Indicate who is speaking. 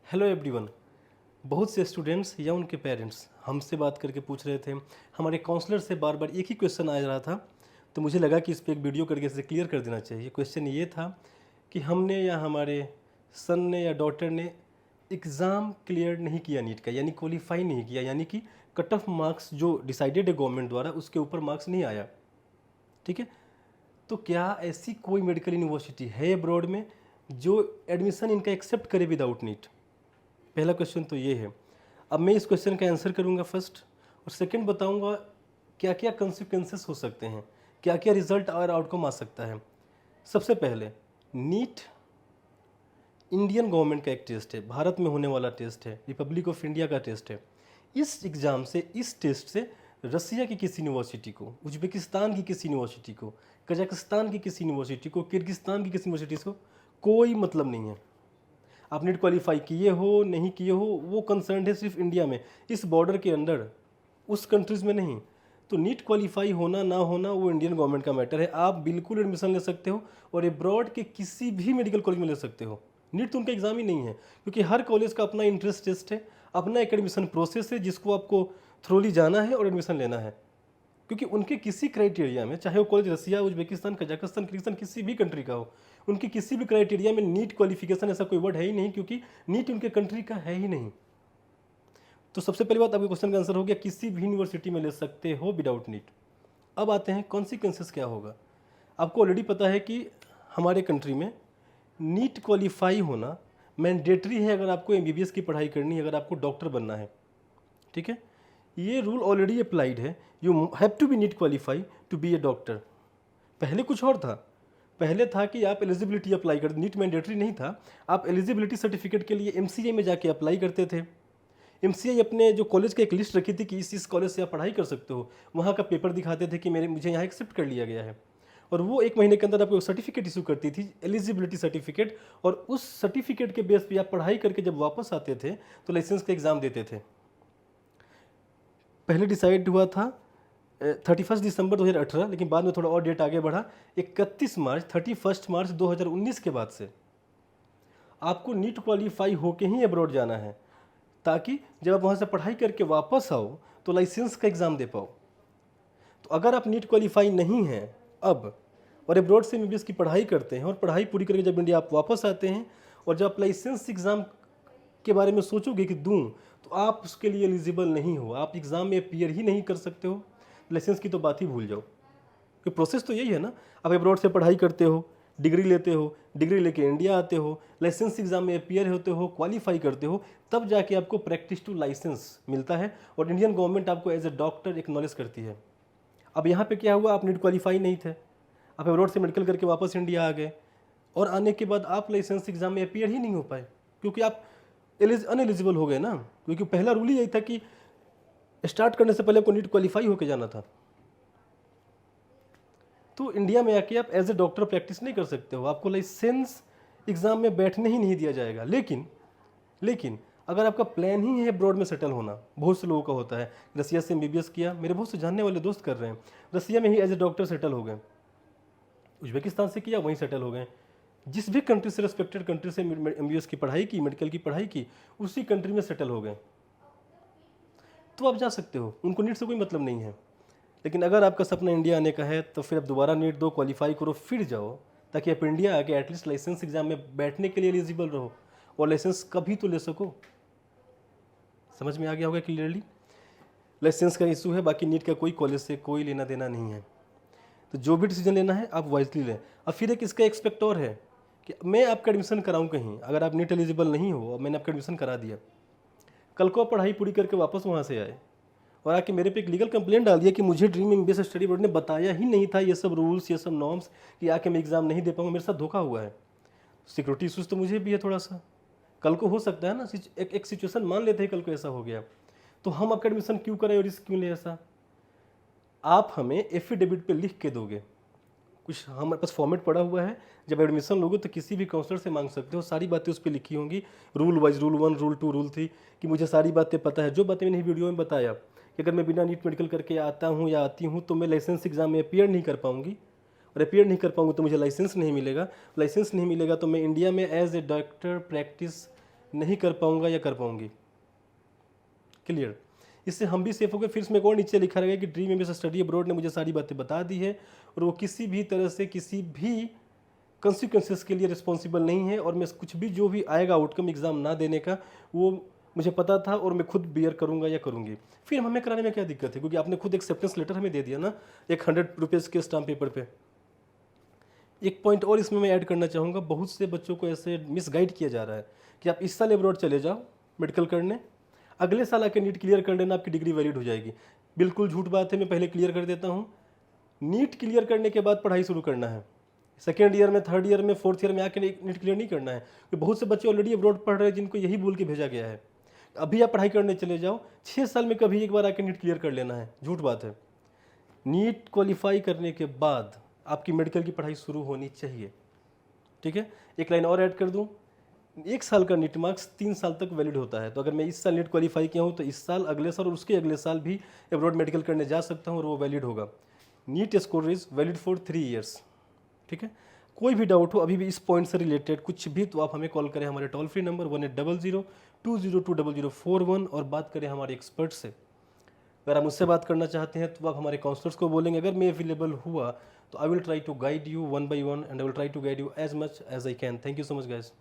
Speaker 1: Hello everyone. बहुत से students या उनके पेरेंट्स हमसे बात करके पूछ रहे थे, हमारे काउंसलर से बार बार एक ही क्वेश्चन आ रहा था। तो मुझे लगा कि इस पर एक वीडियो करके इसे क्लियर कर देना चाहिए। क्वेश्चन ये था कि हमने या हमारे सन ने या डॉटर ने एग्ज़ाम क्लियर नहीं किया नीट का, यानी क्वालिफाई नहीं किया, यानी कि कट ऑफ मार्क्स जो डिसाइडेड है गवर्नमेंट द्वारा उसके ऊपर मार्क्स नहीं आया। ठीक है, तो क्या ऐसी कोई मेडिकल यूनिवर्सिटी है अब्रॉड में जो एडमिशन इनका एक्सेप्ट करे विदाउट नीट? पहला क्वेश्चन तो ये है। अब मैं इस क्वेश्चन का आंसर करूंगा फर्स्ट, और सेकंड बताऊंगा क्या क्या कंसिक्वेंसेस हो सकते हैं, क्या क्या रिजल्ट और आउटकम आ सकता है। सबसे पहले, नीट इंडियन गवर्नमेंट का एक टेस्ट है, भारत में होने वाला टेस्ट है, रिपब्लिक ऑफ इंडिया का टेस्ट है। इस एग्ज़ाम से, इस टेस्ट से रसिया की किसी यूनिवर्सिटी को, उज्बेकिस्तान की किसी यूनिवर्सिटी को, कजाकिस्तान की किसी यूनिवर्सिटी को, किर्गिस्तान की किसी यूनिवर्सिटी को कोई मतलब नहीं है। आप नीट क्वालिफाई किए हो नहीं किए हो, वो कंसर्न है सिर्फ इंडिया में, इस बॉर्डर के अंदर, उस कंट्रीज़ में नहीं। तो नीट क्वालिफाई होना ना होना वो इंडियन गवर्नमेंट का मैटर है। आप बिल्कुल एडमिशन ले सकते हो और एब्रॉड के किसी भी मेडिकल कॉलेज में ले सकते हो। नीट तो उनका एग्ज़ाम ही नहीं है, क्योंकि हर कॉलेज का अपना इंट्रेंस टेस्ट है, अपना एक एडमिशन प्रोसेस है जिसको आपको थ्रोली जाना है और एडमिशन लेना है। क्योंकि उनके किसी क्राइटेरिया में, चाहे वो कॉलेज रसिया, उज्बेकिस्तान, कजाकिस्तान, किर्गिस्तान, किसी भी कंट्री का हो, उनके किसी भी क्राइटेरिया में नीट क्वालिफिकेशन ऐसा कोई वर्ड है ही नहीं, क्योंकि नीट उनके कंट्री का है ही नहीं। तो सबसे पहली बात, आपके क्वेश्चन का आंसर हो गया, किसी भी यूनिवर्सिटी में ले सकते हो विदाउट नीट। अब आते हैं कॉन्सिक्वेंसेस क्या होगा। आपको ऑलरेडी पता है कि हमारे कंट्री में नीट क्वालिफाई होना मैंडेटरी है अगर आपको एमबीबीएस की पढ़ाई करनी है, अगर आपको डॉक्टर बनना है। ठीक है, ये रूल ऑलरेडी अप्लाइड है। You have to be NEET qualify to be a doctor. पहले कुछ और था, पहले था कि आप एलिजिबिलिटी अप्लाई करते, नीट मैंडेटरी नहीं था। आप एलिजिबिलिटी सर्टिफिकेट के लिए एमसीए में जाके अप्लाई करते थे। एमसीए अपने जो कॉलेज की एक लिस्ट रखी थी कि इस कॉलेज से आप पढ़ाई कर सकते हो, वहाँ का पेपर दिखाते थे कि मुझे यहाँ एक्सेप्ट कर लिया गया है, और वो एक महीने के अंदर आपको सर्टिफिकेट इशू करती थी, एलिजिबिलिटी सर्टिफिकेट। और उस सर्टिफिकेट के बेस पे आप पढ़ाई करके जब वापस आते थे तो लाइसेंस का एग्ज़ाम देते थे। पहले डिसाइड हुआ था 31 दिसंबर 2018, लेकिन बाद में थोड़ा और डेट आगे बढ़ा, 31 मार्च 2019 के बाद से आपको नीट क्वालिफाई होके ही अब्रॉड जाना है, ताकि जब आप वहाँ से पढ़ाई करके वापस आओ तो लाइसेंस का एग्ज़ाम दे पाओ। तो अगर आप नीट क्वालिफाई नहीं हैं अब, और अब्रॉड से एमबीबीएस की पढ़ाई करते हैं, और पढ़ाई पूरी करके जब इंडिया आप वापस आते हैं, और जब आप लाइसेंस एग्ज़ाम के बारे में सोचोगे कि दूं, तो आप उसके लिए एलिजिबल नहीं हो, आप एग्ज़ाम में अपीयर ही नहीं कर सकते हो। लाइसेंस की तो बात ही भूल जाओ, कि प्रोसेस तो यही है ना। आप अब्रॉड से पढ़ाई करते हो, डिग्री लेते हो, डिग्री लेके इंडिया आते हो, लाइसेंस एग्ज़ाम में अपीयर होते हो, क्वालिफाई करते हो, तब जाके आपको प्रैक्टिस टू लाइसेंस मिलता है, और इंडियन गवर्नमेंट आपको एज ए डॉक्टर एक्नॉलेज करती है। अब यहाँ पे क्या हुआ, आप नीट क्वालिफाई नहीं थे, आप अब्रॉड से मेडिकल करके वापस इंडिया आ गए, और आने के बाद आप लाइसेंस एग्ज़ाम में अपीयर ही नहीं हो पाए, क्योंकि आप अनएलिजिबल हो गए ना। क्योंकि पहला रूल ही यही था कि स्टार्ट करने से पहले आपको नीट क्वालिफाई होकर जाना था। तो इंडिया में आके आप एज ए डॉक्टर प्रैक्टिस नहीं कर सकते हो, आपको लाइसेंस एग्ज़ाम में बैठने ही नहीं दिया जाएगा। लेकिन अगर आपका प्लान ही है अब्रॉड में सेटल होना, बहुत से लोगों का होता है, रसिया से एमबीबीएस किया, मेरे बहुत से जानने वाले दोस्त कर रहे हैं, रसिया में ही एज ए डॉक्टर सेटल हो गए, उज्बेकिस्तान से किया वहीं सेटल हो गए। जिस भी कंट्री से, रेस्पेक्टेड कंट्री से एमबीबीएस की पढ़ाई की, मेडिकल की पढ़ाई की, उसी कंट्री में सेटल हो गए। तो आप जा सकते हो, उनको नीट से कोई मतलब नहीं है। लेकिन अगर आपका सपना इंडिया आने का है तो फिर आप दोबारा नीट दो, क्वालिफाई करो, फिर जाओ, ताकि आप इंडिया आके एटलीस्ट लाइसेंस एग्जाम में बैठने के लिए एलिजिबल रहो, और लाइसेंस कभी तो ले सको। समझ में आ गया होगा क्लियरली। लाइसेंस का इशू है, बाकी नीट का कोई कॉलेज से कोई लेना देना नहीं है। तो जो भी डिसीजन लेना है आप वाइजली लें। अब फिर एक इसका एक्सपेक्ट और है कि मैं आपका एडमिशन कराऊं कहीं, अगर आप नीट एलिजिबल नहीं हो और मैंने आपका एडमिशन करा दिया, कल को आप पढ़ाई पूरी करके वापस वहाँ से आए और आके मेरे पे एक लीगल कंप्लेंट डाल दिया कि मुझे ड्रीम एमबीबीएस स्टडी बोर्ड ने बताया ही नहीं था ये सब रूल्स, ये सब नॉर्म्स, कि आके मैं एग्ज़ाम नहीं दे पाऊंगा, मेरे साथ धोखा हुआ है। सिक्योरिटी इशूज़ तो मुझे भी है थोड़ा सा, कल को हो सकता है ना, एक सिचुएशन मान लेते हैं कल को ऐसा हो गया, तो हम आपका एडमिशन क्यों करें और रिस्क क्यों ले ऐसा? आप हमें एफिडेविट पे लिख के दोगे, कुछ हमारे पास फॉर्मेट पड़ा हुआ है, जब एडमिशन लोगे तो किसी भी काउंसलर से मांग सकते हो, सारी बातें उस पर लिखी होंगी, rule wise, rule 1, rule 2, rule 3, कि मुझे सारी बातें पता है। जो बातें मैंने वीडियो में बताया कि अगर मैं बिना नीट मेडिकल करके आता हूँ या आती हूँ तो मैं लाइसेंस एग्जाम में अपीयर नहीं कर पाऊँगी, और अपीयर नहीं कर पाऊँगी तो मुझे लाइसेंस नहीं मिलेगा, लाइसेंस नहीं मिलेगा तो मैं इंडिया में एज ए डॉक्टर प्रैक्टिस नहीं कर पाऊंगा या कर पाऊंगी। क्लियर? इससे हम भी सेफ हो गए। फिर इसमें एक और नीचे लिखा रहेगा कि ड्रीम एमबीए स्टडी अब्रॉड ने मुझे सारी बातें बता दी है और वो किसी भी तरह से किसी भी कंसिक्वेंसेस के लिए रिस्पॉन्सिबल नहीं है, और मैं कुछ भी जो भी आएगा आउटकम एग्ज़ाम ना देने का वो मुझे पता था और मैं खुद बियर करूंगा या करूंगी। फिर हमें कराने में क्या दिक्कत है, क्योंकि आपने खुद एक्सेप्टेंस लेटर हमें दे दिया ना, एक 100 रुपीज़ के स्टाम्प पेपर पे। एक पॉइंट और इसमें मैं ऐड करना चाहूँगा, बहुत से बच्चों को ऐसे मिसगाइड किया जा रहा है कि आप इस साल अब्रॉड चले जाओ मेडिकल करने, अगले साल आके नीट क्लियर कर लेना, आपकी डिग्री वैलिड हो जाएगी। बिल्कुल झूठ बात है, मैं पहले क्लियर कर देता हूँ। नीट क्लियर करने के बाद पढ़ाई शुरू करना है। सेकेंड ईयर में, थर्ड ईयर में, फोर्थ ईयर में आके नीट क्लियर नहीं करना है, क्योंकि बहुत से बच्चे ऑलरेडी अब्रॉड पढ़ रहे हैं जिनको यही बोल के भेजा गया है अभी आप पढ़ाई करने चले जाओ, 6 साल में कभी एक बार आके नीट क्लियर कर लेना है। झूठ बात है। नीट क्वालिफाई करने के बाद आपकी मेडिकल की पढ़ाई शुरू होनी चाहिए। ठीक है, एक लाइन और ऐड कर दूं, 1 साल का नीट मार्क्स 3 साल तक वैलिड होता है। तो अगर मैं इस साल नीट क्वालिफाई किया हूँ तो इस साल, अगले साल और उसके अगले साल भी अब्रॉड मेडिकल करने जा सकता हूँ और वो वैलिड होगा। NEET score is valid for 3 years. ठीक है, कोई भी डाउट हो अभी भी इस पॉइंट से रिलेटेड कुछ भी, तो आप हमें कॉल करें हमारे टोल फ्री नंबर 1800-202-0041 और बात करें हमारे एक्सपर्ट से। अगर आप मुझसे बात करना चाहते हैं तो आप हमारे काउंसलर्स को बोलेंगे। अगर मैं अवेलेबल हुआ तो I will try to guide you one by one and I will try to guide you as much as I can. Thank you so much guys.